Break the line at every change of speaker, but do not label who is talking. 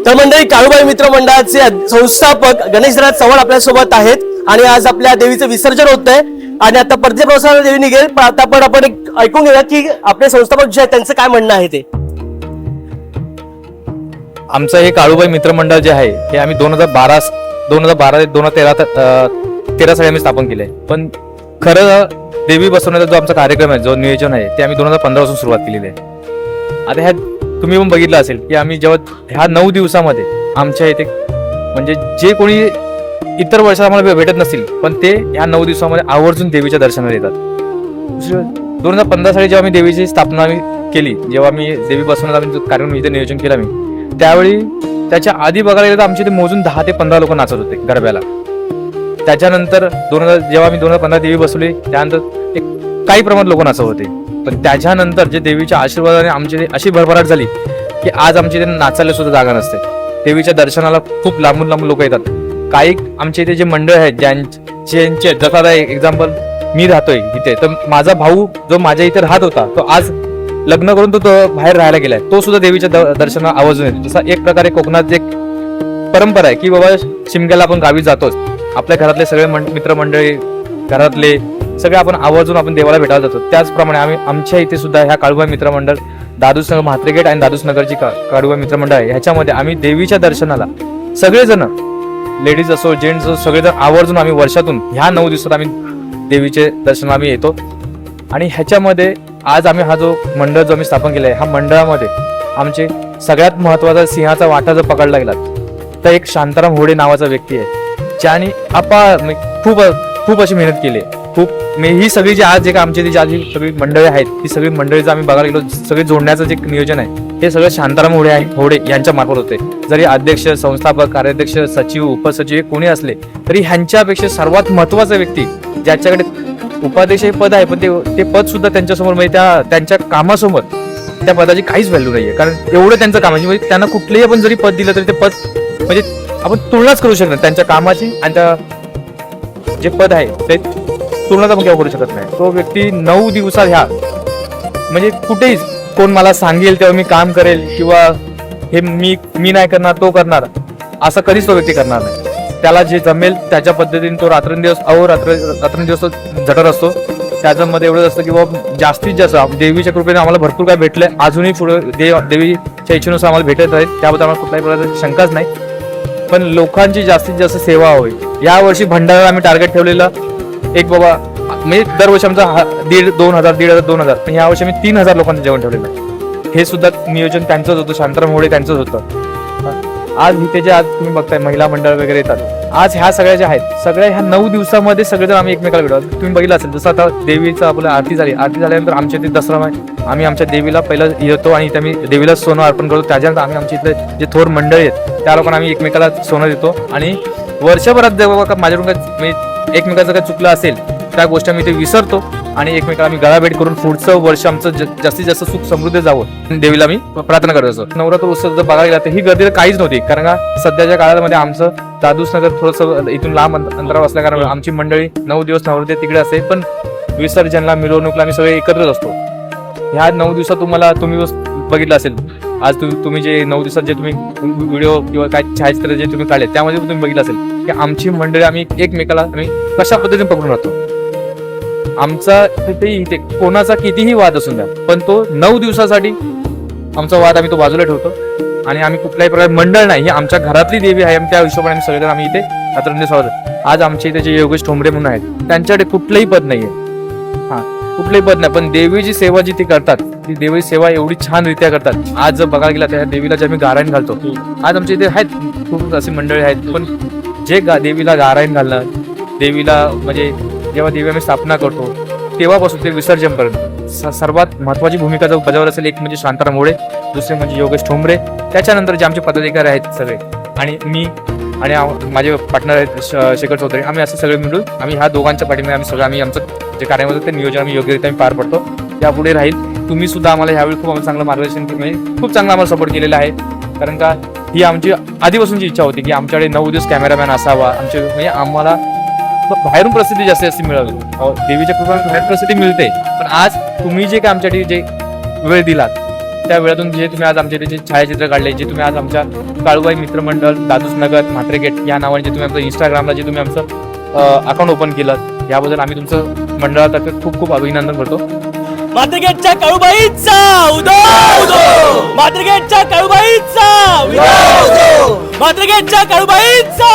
तर मंडळी, काळूबाई मित्र मंडळाचे संस्थापक गणेशराज चव्हाण आपल्यासोबत आहेत आणि आज आपल्या देवीचं विसर्जन होत आहे आणि आता प्रत्येक देवी निघेल, पण आता आपण ऐकून घेऊया की आपले संस्थापक जे आहेत त्यांचं काय म्हणणं आहे ते.
आमचं हे काळूबाई मित्र मंडळ जे आहे हे आम्ही 2013 साली आम्ही स्थापन केले. पण खरं देवी बसवण्याचा जो आमचा कार्यक्रम आहे, जो नियोजन आहे, ते आम्ही 2015 पासून सुरुवात केलेली आहे. आता ह्या तुम्ही पण बघितलं असेल की आम्ही जेव्हा ह्या 9 दिवसामध्ये आमच्या इथे म्हणजे जे कोणी इतर वर्षात आम्हाला भेटत नसतील, पण ते ह्या 9 दिवसामध्ये आवर्जून देवीच्या दर्शनाला येतात. 2015 साली जेव्हा आम्ही देवीची स्थापना केली, जेव्हा मी देवी बसवण्याचा कार्यक्रम इथे नियोजन केला मी, त्यावेळी त्याच्या आधी बघायला गेलं तर आमच्या इथे मोजून 10 ते 15 लोक नाचत होते गरब्याला. त्याच्यानंतर 2000 जेव्हा मी 2015 देवी बसवली, त्यानंतर काही प्रमाणात लोक नाचत होते. पण त्याच्यानंतर जे देवीच्या आशीर्वादाने आमची अशी भरभराट झाली की आज आमच्या इथे नाचायला सुद्धा जागा नसते. देवीच्या दर्शनाला खूप लांबून लांबून लोक येतात. काही आमच्या इथे जे मंडळ आहेत ज्यांचे जसं आता एक्झाम्पल मी राहतोय इथे, तर माझा भाऊ जो माझ्या इथे राहत होता तो आज लग्न करून तो बाहेर राहायला गेलाय, तो सुद्धा देवीच्या दर्शनाला आवर्जून येतो. जसा एक प्रकारे कोकणात एक परंपरा आहे की बाबा शिमग्याला आपण गावी जातोच, आपल्या घरातले सगळे मित्रमंडळी घरातले सगळे आपण देवाला भेटायला जातो. त्याचप्रमाणे आम्ही आमच्या इथे सुद्धा ह्या काळूबाई मित्रमंडळ दादूसनगर म्हात्रे गेट आणि दादूसनगरची काळूबाई मित्रमंडळ आहे, ह्याच्यामध्ये आम्ही देवीच्या दर्शनाला सगळेजण लेडीज असो जेंट्स असो सगळेजण आवर्जून आम्ही वर्षातून ह्या 9 दिवसात आम्ही देवीचे दर्शनाला आम्ही येतो. आणि ह्याच्यामध्ये आज आम्ही हा जो मंडळ जो आम्ही स्थापन केला आहे, ह्या मंडळामध्ये आमचे सगळ्यात महत्वाचा सिंहाचा वाटा जर पकडला गेला तर एक शांताराम होडे नावाचा व्यक्ती आहे, ज्याने खूप अशी मेहनत केली आहे. ही सगळी जी आज आमची जी सगळी मंडळी आहेत, ही सगळी मंडळी जर आम्ही बघायला गेलो, सगळे जोडण्याचं जे नियोजन आहे हे सगळं शांताराम होडे यांच्या मार्फत होते. जरी अध्यक्ष, संस्थापक, कार्याध्यक्ष, सचिव, उपसचिव कोणी असले तरी ह्यांच्यापेक्षा सर्वात महत्वाचा व्यक्ती ज्याच्याकडे उपाध्यक्ष हे पद आहे, पण ते पद सुद्धा त्यांच्यासमोर म्हणजे त्यांच्या कामासमोर त्या पदाची काहीच व्हॅल्यू नाहीये. कारण एवढं त्यांचं काम आहे, म्हणजे त्यांना कुठलेही आपण जरी पद दिलं तरी ते पद म्हणजे आपण तुलनाच करू शकत त्यांच्या कामाची आणि त्या जे पद आहे ते तुलनाच आपण केव्हा करू शकत नाही. तो व्यक्ती 9 दिवसात ह्या म्हणजे कुठेही कोण मला सांगेल तेव्हा मी काम करेल किंवा हे मी नाही करणार तो करणार असं कधीच तो व्यक्ती करणार नाही. त्याला जे जमेल त्याच्या पद्धतीने तो रात्रंदिवस झटत असतो. त्याच्यामध्ये एवढंच असतं की बाबा जास्तीत जास्त देवीच्या कृपेने आम्हाला भरपूर काय भेटलंय, अजूनही पुढे देवीच्या इच्छेनुसार आम्हाला भेटत आहेत, त्याबद्दल आम्हाला कुठल्याही प्रकारची शंकाच नाही. पण लोकांची जास्तीत जास्त सेवा हवी. यावर्षी भंडारा आम्ही टार्गेट ठेवलेलं एक बाबा म्हणजे दरवर्षी आमचा 1,500-2,000 पण यावर्षी आम्ही 3,000 लोकांचं जेवण ठेवलेलं आहे. हे सुद्धा नियोजन त्यांचंच होतं, शांताराम होडे त्यांचंच होतं. आज इथे जे आज तुम्ही बघताय महिला मंडळ वगैरे येतात, आज ह्या सगळ्या ज्या आहेत सगळ्या ह्या 9 दिवसामध्ये सगळेजण आम्ही एकमेकाला भेटतो. तुम्ही बघितलं असेल जसं आता देवीचं आपलं आरती झाल्यानंतर आमच्या इथे दसरा आम्ही आमच्या देवीला पहिलं येतो आणि इथे आम्ही देवीला सोनं अर्पण करतो. त्याच्यानंतर आम्ही आमच्या इथले जे थोर मंडळी आहेत त्या लोकांना आम्ही एकमेकाला सोनं देतो. आणि वर्षभरात जेव्हा माझ्याकडून काय एकमेकाचं काय चुकलं असेल त्या गोष्टी आम्ही ते विसरतो आणि एकमेकाला आम्ही गळाभेट करून पुढचं वर्ष आमचं जास्तीत जास्त सुख समृद्ध जावं देवीला मी प्रार्थना करत असतो. नवरात्र उत्सव जर बघायला गेला तर ही गर्दी काहीच नव्हती, कारण का सध्याच्या काळामध्ये आमचं दादूसनगर थोडंसं इथून लांब अंतरावर असल्या कारण आमची मंडळी 9 दिवस नवरात्री तिकडे असते, पण विसर्जनला मिरवणूकला आम्ही सगळे एकत्रच असतो. ह्या 9 दिवसात तुम्ही बघितलं असेल, आज तुम्ही जे 9 दिवसात जे तुम्ही व्हिडिओ किंवा काय छायाचित्र जे तुम्ही काढले त्यामध्ये तुम्ही बघितलं असेल की आमची मंडळी आम्ही एकमेकाला कशा पद्धतीने पकडून राहतो. आमचा इथे कोणाचा कितीही वाद असून द्या, पण तो 9 दिवसासाठी आमचा वाद आम्ही तो बाजूला ठेवतो आणि आम्ही कुठल्याही प्रकारे मंडळ नाही, ही आमच्या घरातली देवी आहे, त्या हिशोबाने आम्ही सगळेजण आम्ही इथे आज आमच्या इथे जे योगेश ठोंबरे म्हणून आहेत त्यांच्याकडे कुठलंही पद नाहीये, कुठलंही पद नाही, पण देवीची सेवा जी ती करतात ती देवीची सेवा एवढी छान रित्या करतात. आज जर बघायला गेला त्या देवीला जे आम्ही गारायण घालतो, आज आमच्या इथे आहेत खूप अशी मंडळी आहेत, पण जे देवीला गारायण घालणं, देवीला म्हणजे जेव्हा देवी आम्ही स्थापना करतो तेव्हापासून ते विसर्जनपर्यंत सर्वात महत्वाची भूमिका जर बजावत असेल, एक म्हणजे शांताराम होडे, दुसरे म्हणजे योगेश ठोंबरे, त्याच्यानंतर जे आमचे पदाधिकारी आहेत सगळे आणि मी आणि माझे पार्टनर आहेत शेखर चौधरी, आम्ही असं सगळे मिळून आम्ही ह्या दोघांच्या पाठीमध्ये आम्ही आमचं जे कार्यामध्ये ते नियोजन आम्ही योग्यरित्या पार पडतो. यापुढे राहील. तुम्ही सुद्धा आम्हाला ह्यावेळी खूप चांगलं मार्गदर्शन खूप चांगलं आम्हाला सपोर्ट केलेला आहे, कारण का ही आमची आधीपासूनची इच्छा होती की आमच्याकडे 9 दिवस कॅमेरामॅन असावा. म्हणजे आम्हाला बाहेरून प्रसिद्धी जास्ती मिळावी, देवीच्या कृपेने बाहेर प्रसिद्धी मिळते, पण आज तुम्ही जे काय आमच्यासाठी जे वेळ दिलात त्या वेळातून जे तुम्ही आज आमच्या इथे जे छायाचित्र काढले, जे तुम्ही आज आमच्या काळूबाई मित्रमंडळ दादूस नगर म्हात्रेगेट या नावाने जे तुम्ही आमचं इंस्टाग्रामला जे तुम्ही आमचं अकाउंट ओपन केलं, याबद्दल आम्ही तुमचं मंडळातर्फे खूप खूप अभिनंदन करतो.
मातृगेटच्या काळूबाईचा उदो, मातृगेटच्या काळूबाईचा, मातृगेटच्या काळूबाईचा.